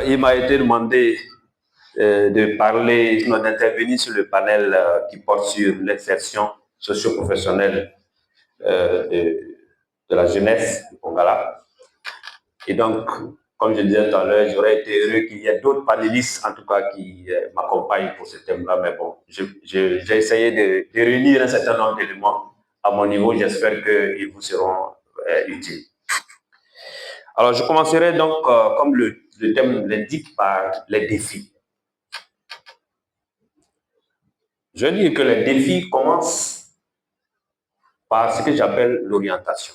Il m'a été demandé de parler, non, d'intervenir sur le panel qui porte sur l'insertion socio-professionnelle de la jeunesse du Congala. Et donc, comme je disais tout à l'heure, j'aurais été heureux qu'il y ait d'autres panélistes, en tout cas, qui m'accompagnent pour ce thème-là. Mais bon, j'ai essayé de réunir un certain nombre d'éléments à mon niveau. J'espère qu'ils vous seront utiles. Alors, je commencerai donc, comme le thème l'indique, par les défis. Je veux dire que les défis commencent par ce que j'appelle l'orientation.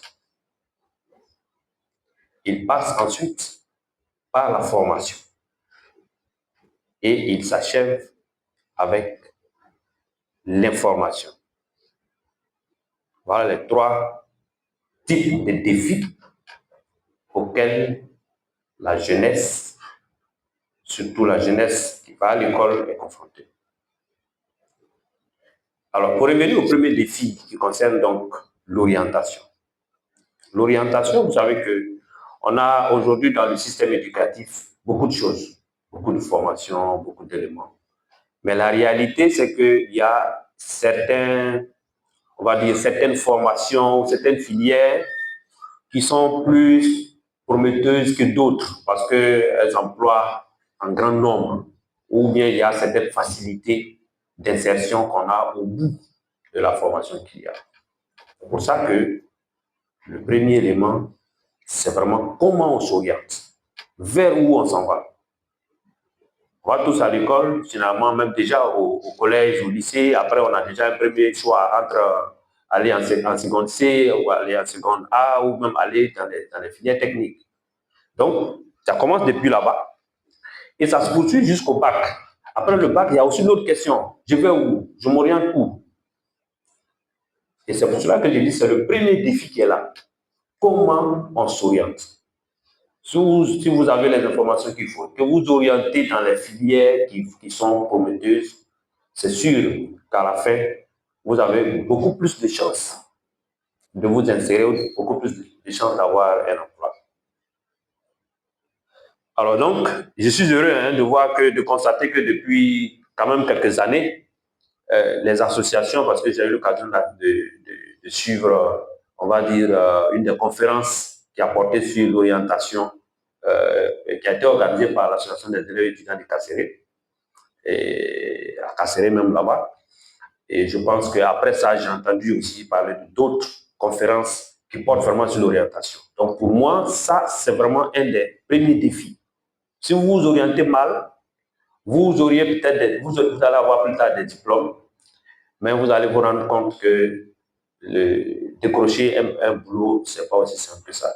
Ils passent ensuite par la formation. Et ils s'achèvent avec l'information. Voilà les trois types de défis auxquels la jeunesse, surtout la jeunesse qui va à l'école, est confrontée. Alors, pour revenir au premier défi qui concerne donc l'orientation. L'orientation, vous savez qu'on a aujourd'hui dans le système éducatif beaucoup de choses, beaucoup de formations, beaucoup d'éléments. Mais la réalité, c'est qu'il y a certaines formations, certaines filières qui sont plus prometteuses que d'autres parce qu'elles emploient en grand nombre, ou bien il y a certaines facilités d'insertion qu'on a au bout de la formation qu'il y a. C'est pour ça que le premier élément, c'est vraiment comment on s'oriente, vers où on s'en va. On va tous à l'école, finalement, même déjà au collège, au lycée. Après, on a déjà un premier choix entre aller en seconde C ou aller en seconde A ou même aller dans les filières techniques. Donc, ça commence depuis là-bas et ça se poursuit jusqu'au bac. Après le bac, il y a aussi une autre question. Je vais où? Je m'oriente où? Et c'est pour cela que je dis que c'est le premier défi qui est là. Comment on s'oriente? Si vous avez les informations qu'il faut, que vous orientez dans les filières qui sont prometteuses, c'est sûr qu'à la fin, vous avez beaucoup plus de chances de vous insérer, beaucoup plus de chances d'avoir un emploi. Alors donc, je suis heureux de constater que depuis quand même quelques années, les associations, parce que j'ai eu l'occasion de suivre, on va dire, une des conférences qui a porté sur l'orientation, qui a été organisée par l'association des élèves étudiants de Kasseré, et à Kasseré même là-bas. Et je pense qu'après ça, j'ai entendu aussi parler d'autres conférences qui portent vraiment sur l'orientation. Donc pour moi, ça, c'est vraiment un des premiers défis. Si vous vous orientez mal, vous auriez peut-être, vous allez avoir plus tard des diplômes, mais vous allez vous rendre compte que décrocher un boulot, ce n'est pas aussi simple que ça.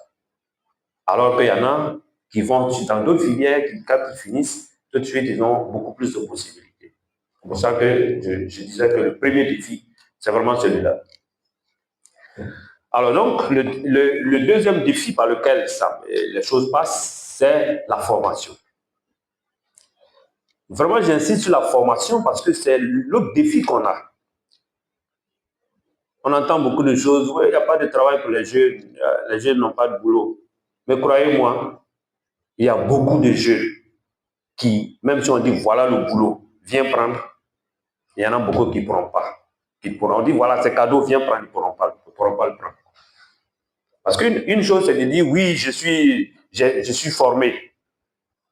Alors qu'il y en a qui vont dans d'autres filières, qui, quand ils finissent, tout de suite, ils ont beaucoup plus de possibilités. C'est pour ça que je disais que le premier défi, c'est vraiment celui-là. Alors donc, le deuxième défi par lequel les choses passent, c'est la formation. Vraiment, j'insiste sur la formation parce que c'est l'autre défi qu'on a. On entend beaucoup de choses. Oui, il n'y a pas de travail pour les jeunes n'ont pas de boulot. Mais croyez-moi, il y a beaucoup de jeunes qui, même si on dit voilà le boulot, viens prendre, il y en a beaucoup qui ne pourront pas. On dit voilà, c'est cadeau, viens prendre, ils ne pourront pas le prendre. Parce qu'une chose, c'est de dire oui, je suis formé.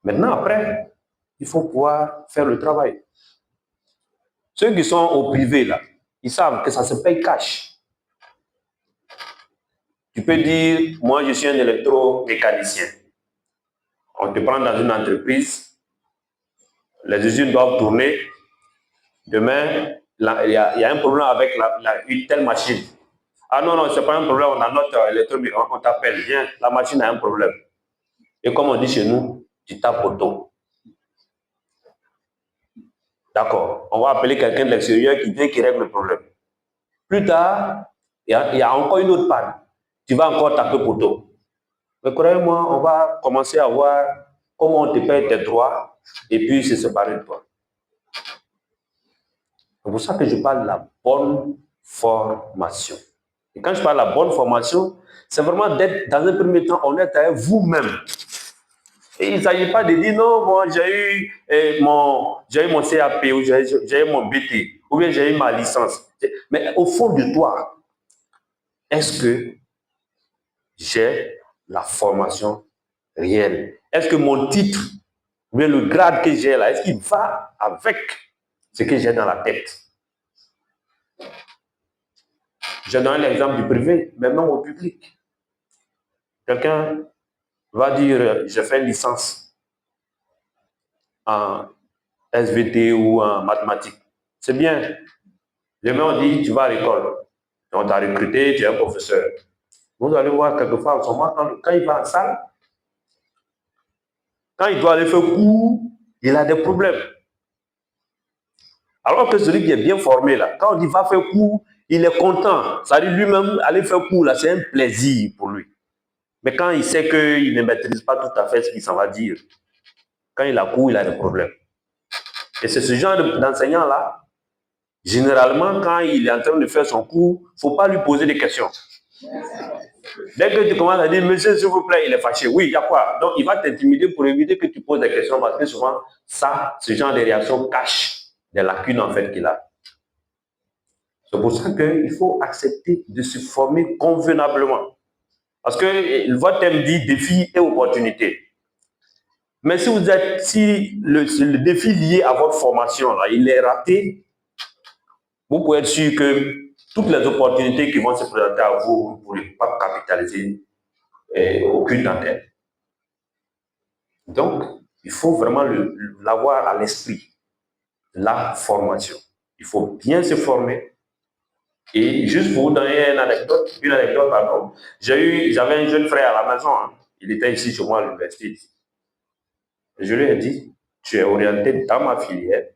Maintenant, après, il faut pouvoir faire le travail. Ceux qui sont au privé, là, ils savent que ça se paye cash. Tu peux dire, moi, je suis un électromécanicien. On te prend dans une entreprise, les usines doivent tourner. Demain, il y a un problème avec une telle machine. Ah non, ce n'est pas un problème, on a notre électromécanicien, on t'appelle, viens, la machine a un problème. Et comme on dit chez nous, tu tapes au dos. D'accord, on va appeler quelqu'un de l'extérieur qui vient, qui règle le problème. Plus tard, il y a encore une autre panne. Tu vas encore taper poteau. Mais croyez-moi, on va commencer à voir comment on te paye tes droits et puis se séparer de toi. C'est pour ça que je parle de la bonne formation. Et quand je parle de la bonne formation, c'est vraiment d'être, dans un premier temps, honnête avec vous-même. Et il ne s'agit pas de dire non, bon, j'ai eu mon CAP ou j'ai eu mon BT ou bien j'ai eu ma licence. Mais au fond de toi, est-ce que j'ai la formation réelle? Est-ce que mon titre ou bien le grade que j'ai là, est-ce qu'il va avec ce que j'ai dans la tête? Je donne l'exemple du privé, maintenant au public. Quelqu'un va dire, je fais une licence en SVT ou en mathématiques. C'est bien. Demain, on dit, tu vas à l'école. On t'a recruté, tu es un professeur. Vous allez voir quelquefois en ce moment, quand il va en salle, quand il doit aller faire cours, il a des problèmes. Alors que celui qui est bien formé, là, quand on dit va faire cours, il est content. Ça dit lui-même, aller faire cours, là, c'est un plaisir pour lui. Mais quand il sait qu'il ne maîtrise pas tout à fait ce qu'il s'en va dire, quand il a cours, il a des problèmes. Et c'est ce genre d'enseignant-là, généralement, quand il est en train de faire son cours, il ne faut pas lui poser des questions. Dès que tu commences à dire, monsieur, s'il vous plaît, il est fâché. Oui, il y a quoi? Donc, il va t'intimider pour éviter que tu poses des questions parce que souvent, ce genre de réaction cache des lacunes, en fait, qu'il a. C'est pour ça qu'il faut accepter de se former convenablement. Parce que votre thème dit défi et opportunité. Mais si le défi lié à votre formation, là, il est raté, vous pouvez être sûr que toutes les opportunités qui vont se présenter à vous, vous ne pourrez pas capitaliser aucune d'entre elles. Donc, il faut vraiment l'avoir à l'esprit, la formation. Il faut bien se former. Et juste pour vous donner une anecdote, pardon, j'avais un jeune frère à la maison, hein. Il était ici chez moi à l'université. Je lui ai dit, tu es orienté dans ma filière,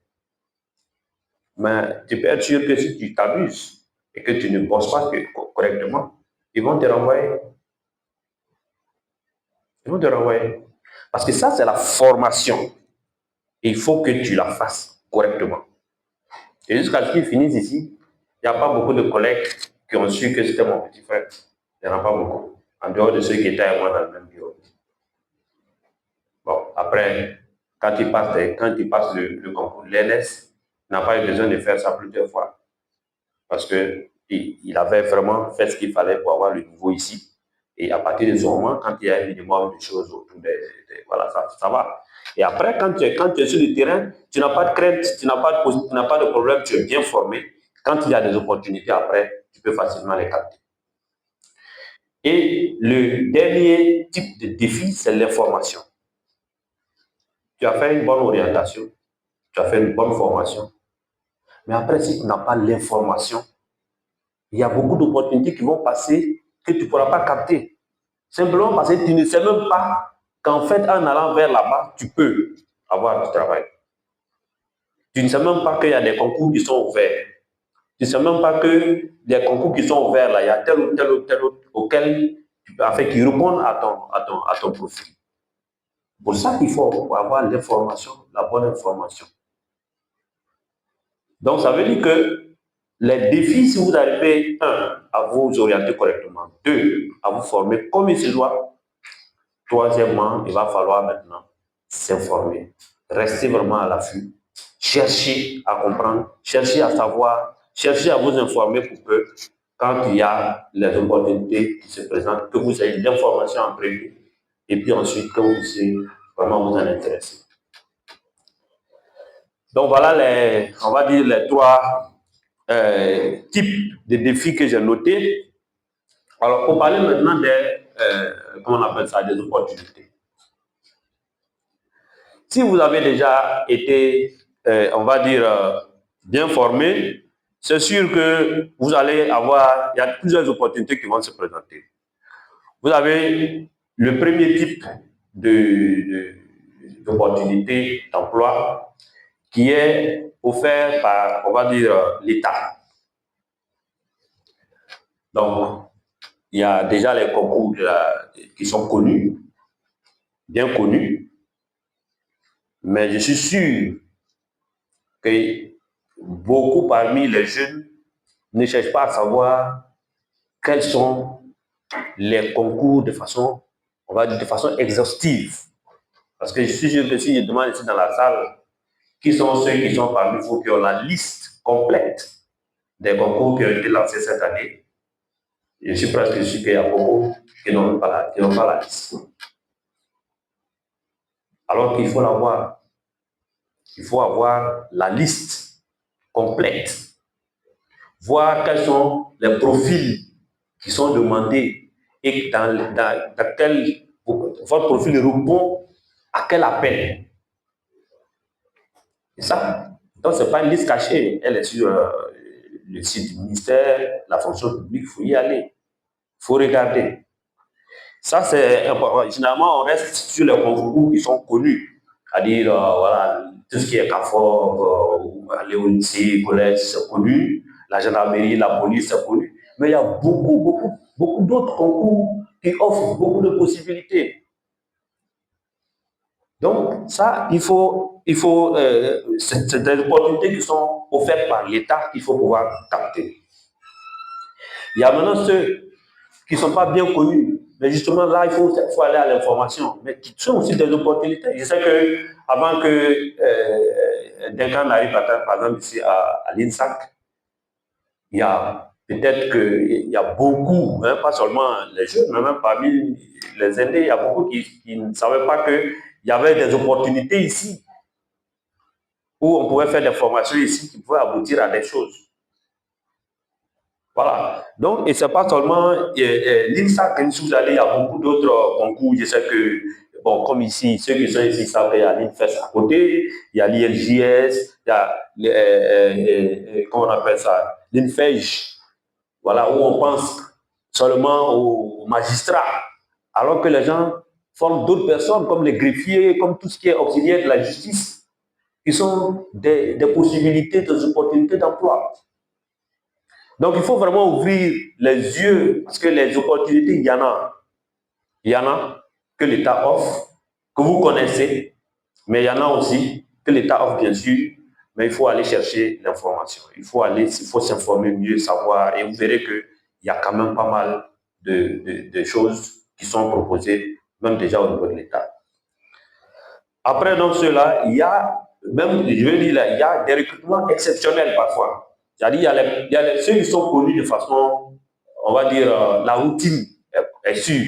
mais tu peux être sûr que si tu t'abuses et que tu ne bosses pas correctement, ils vont te renvoyer. Ils vont te renvoyer. Parce que ça, c'est la formation. Il faut que tu la fasses correctement. Et jusqu'à ce qu'ils finissent ici, il n'y a pas beaucoup de collègues qui ont su que c'était mon petit frère. Il n'y en a pas beaucoup. En dehors de ceux qui étaient avec moi dans le même bureau. Bon, après, quand il passe le concours de l'ENS, il n'a pas eu besoin de faire ça plusieurs fois. Parce qu'il avait vraiment fait ce qu'il fallait pour avoir le niveau ici. Et à partir de ce moment, quand il y a un minimum de choses autour voilà, ça va. Et après, quand tu es sur le terrain, tu n'as pas de crainte, tu n'as pas de problème, tu es bien formé. Quand il y a des opportunités après, tu peux facilement les capter. Et le dernier type de défi, c'est l'information. Tu as fait une bonne orientation, tu as fait une bonne formation. Mais après, si tu n'as pas l'information, il y a beaucoup d'opportunités qui vont passer que tu ne pourras pas capter. Simplement parce que tu ne sais même pas qu'en fait, en allant vers là-bas, tu peux avoir du travail. Tu ne sais même pas qu'il y a des concours qui sont ouverts. Tu ne sais même pas que des concours qui sont ouverts, là, il y a tel ou tel autre auquel tu peux, en fait, qui répondent à ton profil. Pour ça qu'il faut avoir l'information, la bonne information. Donc, ça veut dire que les défis, si vous arrivez, un, à vous orienter correctement, deux, à vous former comme il se doit, troisièmement, il va falloir maintenant s'informer, rester vraiment à l'affût, chercher à comprendre, chercher à savoir, chercher à vous informer pour que quand il y a les opportunités qui se présentent, que vous ayez l'information en prévu et puis ensuite que vous puissiez vraiment vous en intéresser. Donc voilà on va dire les trois types de défis que j'ai notés. Alors, pour parler maintenant comment on appelle ça, des opportunités. Si vous avez déjà été, on va dire, bien formé, c'est sûr que vous allez avoir, il y a plusieurs opportunités qui vont se présenter. Vous avez le premier type d'opportunité d'emploi qui est offert par, on va dire, l'État. Donc, il y a déjà les concours qui sont connus, bien connus, mais je suis sûr que beaucoup parmi les jeunes ne cherchent pas à savoir quels sont les concours de façon, on va dire, de façon exhaustive. Parce que je suis sûr que si je demande ici dans la salle, qui sont ceux qui sont parmi vous qui ont la liste complète des concours qui ont été lancés cette année, je suis presque sûr qu'il y a beaucoup qui n'ont pas la liste. Alors qu'il faut l'avoir. Il faut avoir la liste complète, voir quels sont les profils qui sont demandés et dans quel votre profil répond à quel appel. C'est ça. Donc, ce n'est pas une liste cachée. Elle est sur le site du ministère, la fonction publique, il faut y aller. Il faut regarder. Ça, c'est important. Généralement, on reste sur les concours qui sont connus. C'est-à-dire, voilà, tout ce qui est CAFOR, aller au lycée, collège, c'est connu. La gendarmerie, la police, c'est connu. Mais il y a beaucoup d'autres concours qui offrent beaucoup de possibilités. Donc, ça, c'est des opportunités qui sont offertes par l'État qu'il faut pouvoir capter. Il y a maintenant ceux qui ne sont pas bien connus. Mais justement, là, il faut aller à l'information. Mais qui sont aussi des opportunités. Je sais qu'avant que Duncan arrive, par exemple, ici à l'INSAC, il y a peut-être qu'il y a beaucoup, hein, pas seulement les jeunes, mais même parmi les aînés, il y a beaucoup qui ne savaient pas qu'il y avait des opportunités ici, où on pouvait faire des formations ici qui pouvaient aboutir à des choses. Voilà. Donc, et ce n'est pas seulement l'INSAC, si vous allez, il y a beaucoup d'autres concours. Je sais que, bon, comme ici, ceux qui sont ici savent qu'il y a l'INFES à côté, il y a l'ILJS, il y a, comment on appelle ça, l'INFEJ, voilà, où on pense seulement aux magistrats, alors que les gens forment d'autres personnes, comme les greffiers, comme tout ce qui est auxiliaire de la justice, qui sont des possibilités, des opportunités d'emploi. Donc, il faut vraiment ouvrir les yeux, parce que les opportunités, il y en a. Il y en a que l'État offre, que vous connaissez, mais il y en a aussi que l'État offre, bien sûr, mais il faut aller chercher l'information. Il faut s'informer mieux, savoir, et vous verrez qu'il y a quand même pas mal de choses qui sont proposées, même déjà au niveau de l'État. Après, donc, cela, il y a, même, je veux dire, il y a des recrutements exceptionnels parfois. C'est-à-dire, il y a ceux qui sont connus de façon, on va dire, la routine est sûre.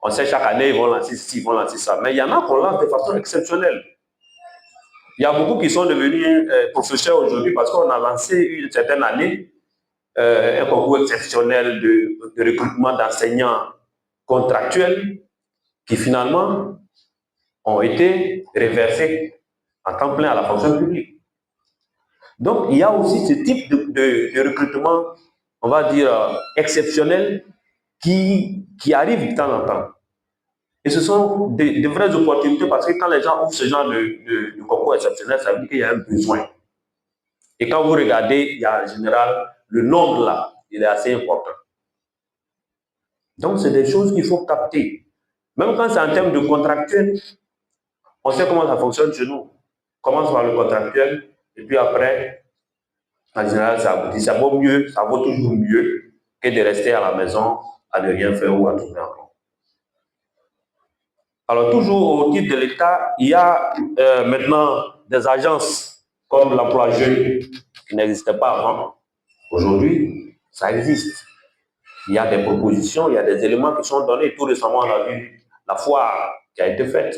On sait chaque année, ils vont lancer ci, ils vont lancer ça. Mais il y en a qu'on lance de façon exceptionnelle. Il y a beaucoup qui sont devenus professeurs aujourd'hui parce qu'on a lancé une certaine année un concours exceptionnel de recrutement d'enseignants contractuels qui finalement ont été reversés en temps plein à la fonction publique. Donc, il y a aussi ce type de recrutement, on va dire, exceptionnel qui arrive de temps en temps. Et ce sont de vraies opportunités parce que quand les gens ouvrent ce genre de concours exceptionnel, ça veut dire qu'il y a un besoin. Et quand vous regardez, il y a en général, le nombre là, il est assez important. Donc, c'est des choses qu'il faut capter. Même quand c'est en termes de contractuel, on sait comment ça fonctionne chez nous. On commence par le contractuel, et puis après, en général, ça aboutit. Ça vaut mieux, ça vaut toujours mieux que de rester à la maison à ne rien faire ou à tourner en rond. Alors, toujours au titre de l'État, il y a maintenant des agences comme l'emploi jeune qui n'existaient pas avant. Aujourd'hui, ça existe. Il y a des propositions, il y a des éléments qui sont donnés. Tout récemment, on a vu la foire qui a été faite.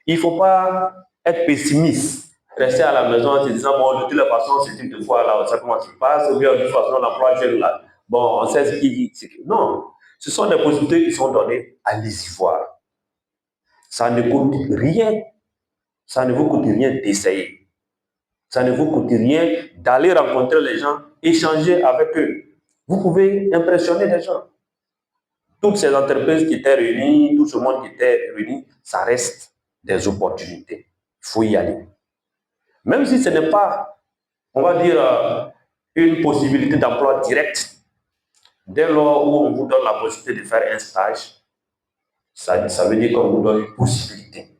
Il ne faut pas être pessimiste, rester à la maison en se disant, bon, de toutes les façons, ce type de foire-là, on sait comment ça se passe, ou bien de toute façon, l'emploi jeune, là, bon, on sait ce qu'il dit. Non, ce sont des possibilités qui sont données, allez-y voir. Ça ne coûte rien, ça ne vous coûte rien d'essayer. Ça ne vous coûte rien d'aller rencontrer les gens, échanger avec eux. Vous pouvez impressionner les gens. Toutes ces entreprises qui étaient réunies, tout ce monde qui était réuni, ça reste des opportunités. Il faut y aller. Même si ce n'est pas, on va dire, une possibilité d'emploi direct, dès lors où on vous donne la possibilité de faire un stage, ça veut dire qu'on vous donne une possibilité.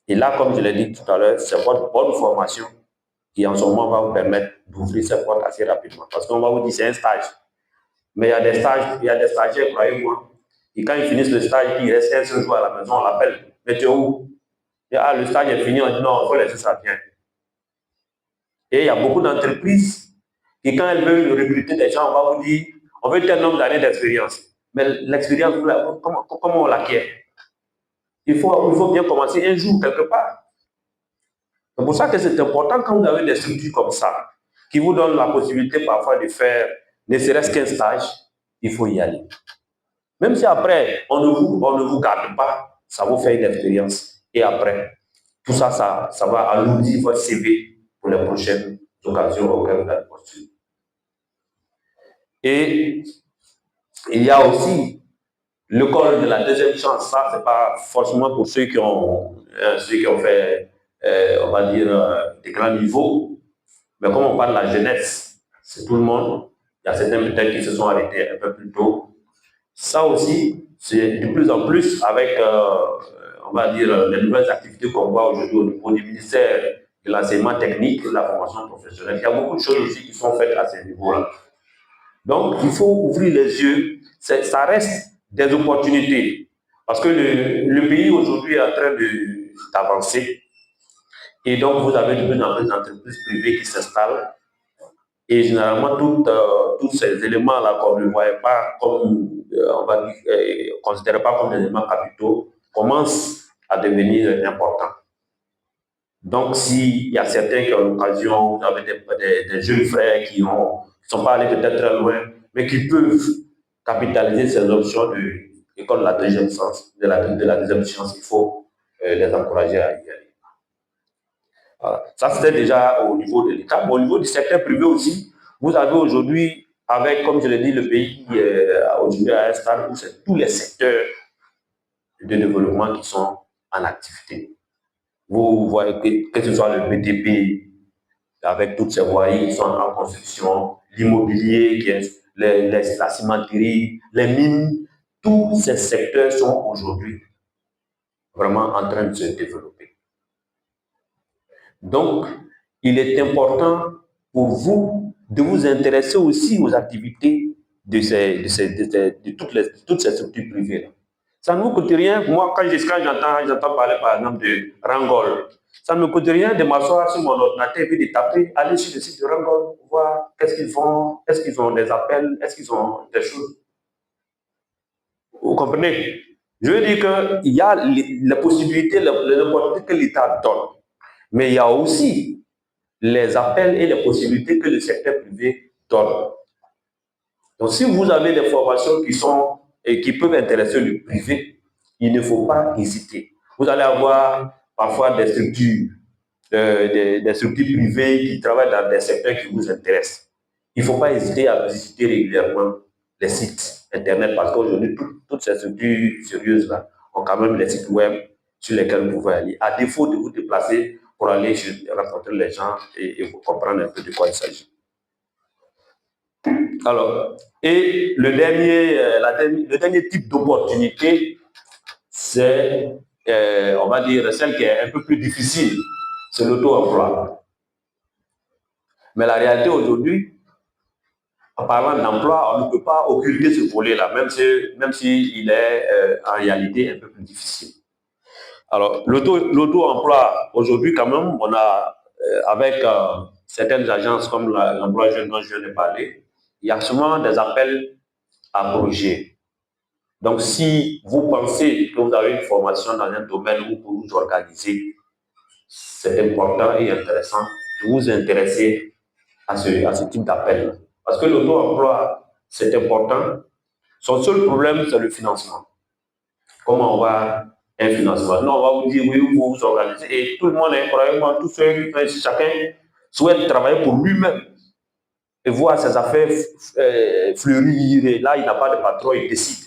Et là, comme je l'ai dit tout à l'heure, c'est votre bonne formation qui en ce moment va vous permettre d'ouvrir ces portes assez rapidement. Parce qu'on va vous dire c'est un stage. Mais il y a des stages, il y a des stagiaires, croyez-moi, Et quand ils finissent le stage, ils restent un seul jour à la maison, on l'appelle. Mais tu es où? Et, ah, le stage est fini, on dit non, il faut laisser ça bien. Et il y a beaucoup d'entreprises qui, quand elles veulent recruter des gens, on va vous dire, on veut tel nombre d'années d'expérience. Mais l'expérience, comment on l'acquiert? Il faut bien commencer un jour quelque part. C'est pour ça que c'est important quand vous avez des structures comme ça, qui vous donnent la possibilité parfois de faire ne serait-ce qu'un stage, il faut y aller. Même si après, on ne vous garde pas, ça vous fait une expérience. Et après, tout ça, ça va alourdir votre CV pour les prochaines occasions auxquelles vous allez postuler. Et il y a aussi l'école de la deuxième chance. Ça, ce n'est pas forcément pour ceux qui ont fait, on va dire, des grands niveaux. Mais comme on parle de la jeunesse, c'est tout le monde. Il y a certains peut-être qui se sont arrêtés un peu plus tôt. Ça aussi, c'est de plus en plus avec, on va dire, les nouvelles activités qu'on voit aujourd'hui au niveau du ministère de l'enseignement technique, de la formation professionnelle. Il y a beaucoup de choses aussi qui sont faites à ce niveau-là. Donc, il faut ouvrir les yeux. Ça reste des opportunités. Parce que le pays aujourd'hui est en train d'avancer. Et donc, vous avez de plus en plus d'entreprises privées qui s'installent. Et généralement, tous ces éléments-là, qu'on ne voyait pas comme, on va dire, considérait pas comme des éléments capitaux, commencent à devenir importants. Donc, s'il y a certains qui ont l'occasion, vous avez des jeunes frères qui ne sont pas allés peut-être très loin, mais qui peuvent capitaliser ces options de l'école de la deuxième chance, de la deuxième chance, il faut les encourager à y aller. Voilà. Ça, c'était déjà au niveau de l'État. Mais au niveau du secteur privé aussi, vous avez aujourd'hui, avec, comme je l'ai dit, le pays aujourd'hui à un stade où c'est tous les secteurs de développement qui sont en activité. Vous voyez que ce soit le BTP, avec toutes ces voiries qui sont en construction, l'immobilier, la cimenterie, les mines, tous ces secteurs sont aujourd'hui vraiment en train de se développer. Donc, il est important pour vous de vous intéresser aussi aux activités de toutes ces structures privées-là. Ça ne vous coûte rien. Moi, quand j'entends parler, par exemple, de Rangol, ça ne me coûte rien de m'asseoir sur mon ordinateur et puis de taper, aller sur le site de Rangol, voir qu'est-ce qu'ils font, est-ce qu'ils ont des appels, est-ce qu'ils ont des choses. Vous comprenez? Je veux dire qu'il y a les possibilités, les opportunités que l'État donne, mais il y a aussi les appels et les possibilités que le secteur privé donne. Donc, si vous avez des formations qui peuvent intéresser le privé, il ne faut pas hésiter. Vous allez avoir parfois des structures privées qui travaillent dans des secteurs qui vous intéressent. Il ne faut pas hésiter à visiter régulièrement les sites Internet parce qu'aujourd'hui, toutes ces structures sérieuses-là ont quand même des sites web sur lesquels vous pouvez aller. À défaut de vous déplacer pour aller rencontrer les gens et vous comprendre un peu de quoi il s'agit. Alors, et le dernier type d'opportunité, c'est, on va dire, celle qui est un peu plus difficile, c'est l'auto-emploi. Mais la réalité aujourd'hui, en parlant d'emploi, on ne peut pas occulter ce volet-là, même s'il est en réalité un peu plus difficile. Alors, l'auto-emploi, aujourd'hui, quand même, on a, avec certaines agences comme l'emploi jeune dont je viens de parler, il y a souvent des appels à projets. Donc, si vous pensez que vous avez une formation dans un domaine où vous vous organisez, c'est important et intéressant de vous intéresser à ce type d'appel. Parce que l'auto-emploi, c'est important. Son seul problème, c'est le financement. Comment on va un financement? Non, on va vous dire oui, vous vous organisez. Et tout le monde est probablement, chacun souhaite travailler pour lui-même et voir ses affaires fleurir. Et là, il n'a pas de patron, il décide.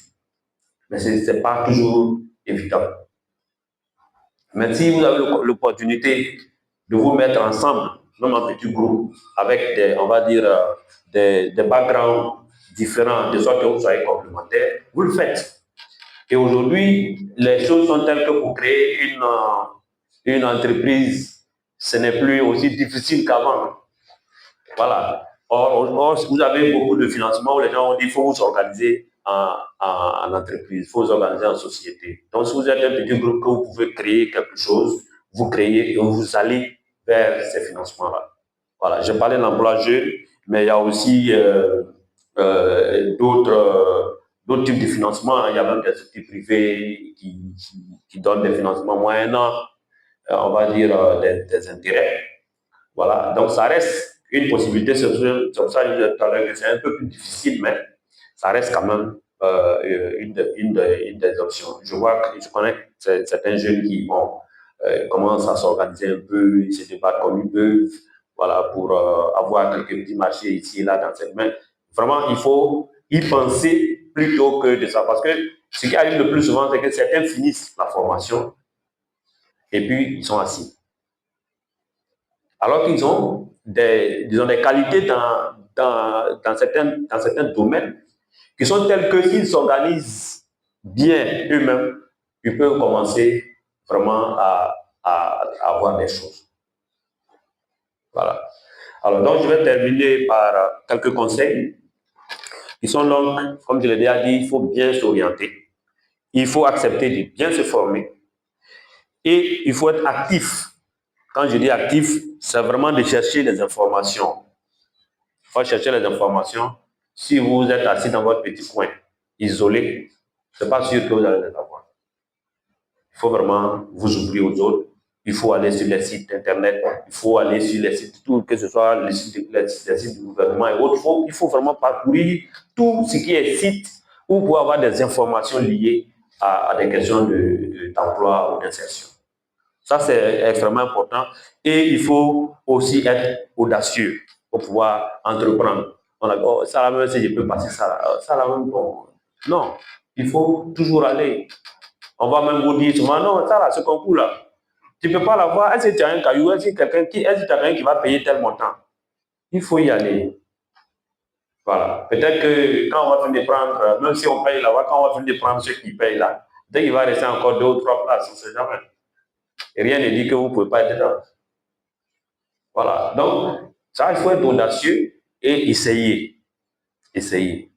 Mais ce n'est pas toujours évident. Mais si vous avez l'opportunité de vous mettre ensemble, même en petit groupe, avec on va dire, des backgrounds différents, de sorte que vous soyez complémentaires, vous le faites. Et aujourd'hui, les choses sont telles que pour créer une entreprise, ce n'est plus aussi difficile qu'avant. Voilà. Or, vous avez beaucoup de financements où les gens ont dit qu'il faut vous organiser en entreprise, il faut vous organiser en société. Donc, si vous êtes un petit groupe que vous pouvez créer quelque chose, vous créez et vous allez vers ces financements-là. Voilà, j'ai parlé d'emploi jeune, mais il y a aussi d'autres types de financement. Il y a même des sociétés privées qui donnent des financements moyennant, on va dire, des intérêts. Voilà, donc ça reste une possibilité. C'est pour ça que je disais tout à l'heure que c'est un peu plus difficile, mais ça reste quand même une des options. Je connais certains jeunes qui commencent à s'organiser un peu, ils se débattent comme ils peuvent, voilà, pour avoir quelques petits marchés ici et là dans cette main. Vraiment, il faut y penser plutôt que de ça, parce que ce qui arrive le plus souvent, c'est que certains finissent la formation et puis ils sont assis. Alors qu'ils ont disons, des qualités dans certains domaines qui sont tels que s'ils s'organisent bien eux-mêmes, ils peuvent commencer vraiment à avoir des choses. Voilà. Alors, donc, je vais terminer par quelques conseils qui sont donc, comme je l'ai déjà dit, il faut bien s'orienter, il faut accepter de bien se former et il faut être actif. Quand je dis actif, c'est vraiment de chercher les informations. Il faut chercher les informations. Si vous êtes assis dans votre petit coin, isolé, ce n'est pas sûr que vous allez les avoir. Il faut vraiment vous ouvrir aux autres. Il faut aller sur les sites internet, il faut aller sur les sites, tout, que ce soit les sites du gouvernement et autres. Il faut vraiment parcourir tout ce qui est site où vous pouvez avoir des informations liées à des questions d'emploi ou d'insertion. Ça, c'est extrêmement important. Et il faut aussi être audacieux pour pouvoir entreprendre. On a dit, oh, ça là même, si je peux passer ça là même, bon. Non, il faut toujours aller. On va même vous dire souvent, non, ça là, ce concours-là, tu ne peux pas l'avoir. Est-ce que tu as un caillou? Est-ce que tu as quelqu'un qui va payer tel montant? Il faut y aller. Voilà. Peut-être que quand on va finir de prendre, même si on paye là-bas, quand on va finir de prendre ceux qui payent là, dès qu'il va rester encore 2 ou 3 places, on ne sait jamais. Et rien ne dit que vous ne pouvez pas être dedans. Voilà. Donc, ça, il faut être audacieux et essayer. Essayer.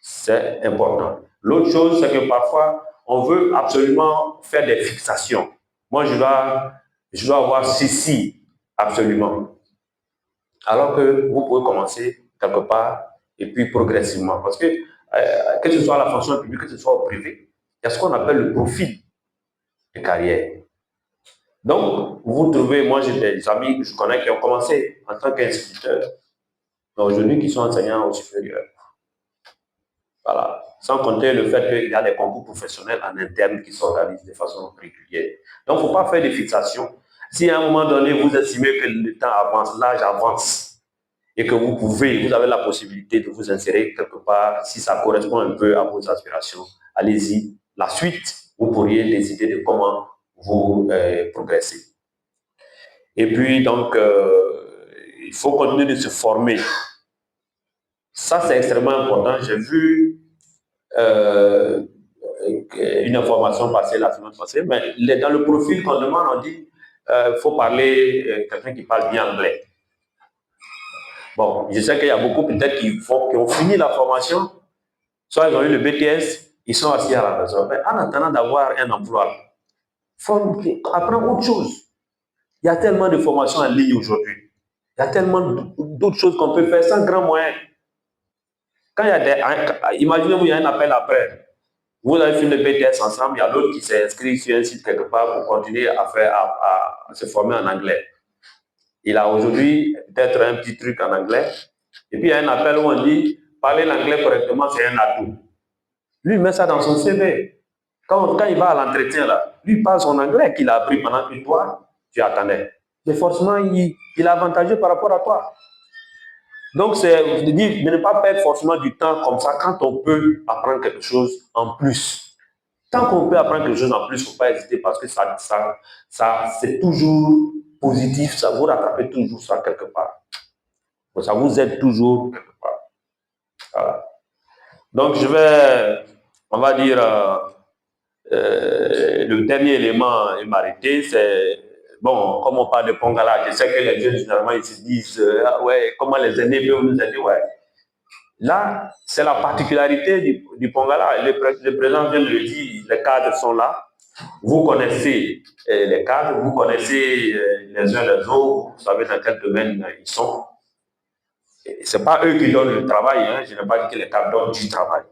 C'est important. L'autre chose, c'est que parfois, on veut absolument faire des fixations. Moi, je dois avoir ceci, absolument. Alors que vous pouvez commencer quelque part et puis progressivement. Parce que ce soit la fonction publique, que ce soit au privé, il y a ce qu'on appelle le profil de carrière. Donc, vous trouvez, moi j'ai des amis que je connais qui ont commencé en tant qu'instituteurs, mais aujourd'hui qui sont enseignants au supérieur. Voilà. Sans compter le fait qu'il y a des concours professionnels en interne qui s'organisent de façon régulière. Donc, il ne faut pas faire de fixation. Si à un moment donné, vous estimez que le temps avance, l'âge avance, et que vous avez la possibilité de vous insérer quelque part, si ça correspond un peu à vos aspirations, allez-y. La suite, vous pourriez décider de comment vous progressez. Et puis, donc, il faut continuer de se former. Ça, c'est extrêmement important. J'ai vu une information passer la semaine passée, mais dans le profil qu'on demande, on dit qu'il faut parler, quelqu'un qui parle bien anglais. Bon, je sais qu'il y a beaucoup peut-être qui ont fini la formation, soit ils ont eu le BTS, ils sont assis à la maison. Mais en attendant d'avoir un emploi, il faut apprendre autre chose. Il y a tellement de formations en ligne aujourd'hui. Il y a tellement d'autres choses qu'on peut faire sans grand moyen. Quand il y a imaginez-vous, il y a un appel après. Vous avez fait le BTS ensemble, il y a l'autre qui s'est inscrit sur un site quelque part pour continuer à se former en anglais. Il a aujourd'hui peut-être un petit truc en anglais. Et puis il y a un appel où on dit parler l'anglais correctement, c'est un atout. Lui, il met ça dans son CV. Quand il va à l'entretien, là, lui, il parle son anglais qu'il a appris pendant que toi, tu attendais. Mais forcément, il est avantageux par rapport à toi. Donc, c'est de dire, de ne pas perdre forcément du temps comme ça quand on peut apprendre quelque chose en plus. Tant qu'on peut apprendre quelque chose en plus, il ne faut pas hésiter parce que ça c'est toujours positif, ça vous rattrape toujours ça quelque part. Ça vous aide toujours quelque part. Voilà. Donc, on va dire, le dernier élément est m'arrêter, c'est, bon, comme on parle de Pongala, je sais que les jeunes, généralement, ils se disent, ah ouais, comment les aînés peuvent nous aider, ouais. Là, c'est la particularité du Pongala. Le président vient de le dire, les cadres sont là. Vous connaissez les cadres, vous connaissez les uns les autres, vous savez dans quel domaine ils sont. Ce n'est pas eux qui donnent le travail, hein. Je n'ai pas dit que les cadres donnent du travail.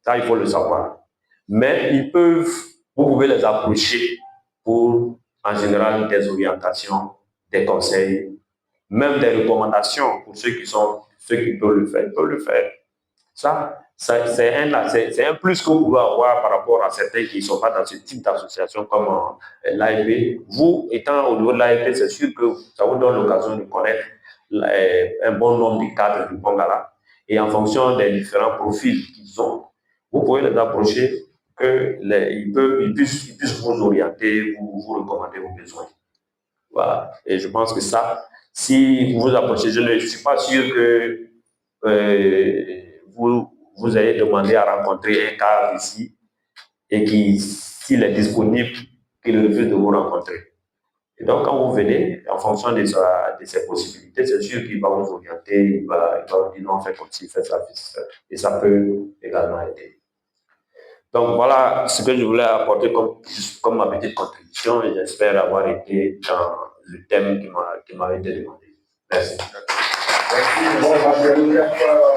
Ça, il faut le savoir. Mais ils peuvent, vous pouvez les approcher pour, en général, des orientations, des conseils, même des recommandations pour ceux qui peuvent le faire. Ils peuvent le faire. Ça, c'est un plus que vous pouvez avoir par rapport à certains qui ne sont pas dans ce type d'association comme l'AFP. Vous, étant au niveau de l'AFP, c'est sûr que ça vous donne l'occasion de connaître un bon nombre de cadres du Pongala. Et en fonction des différents profils qu'ils ont, vous pouvez les approcher, qu'ils puissent vous orienter, vous recommander vos besoins. Voilà. Et je pense que ça, si vous vous approchez, je ne suis pas sûr que vous allez demander à rencontrer un cadre ici et qui, s'il est disponible, qu'il refuse de vous rencontrer. Et donc, quand vous venez, en fonction de ses possibilités, c'est sûr qu'il va vous orienter, il va vous dire non, fais comme ci, fais ça, fais ça. Et ça peut également aider. Donc, voilà ce que je voulais apporter comme ma petite contribution et j'espère avoir été dans le thème qui m'a été demandé. Merci. Merci.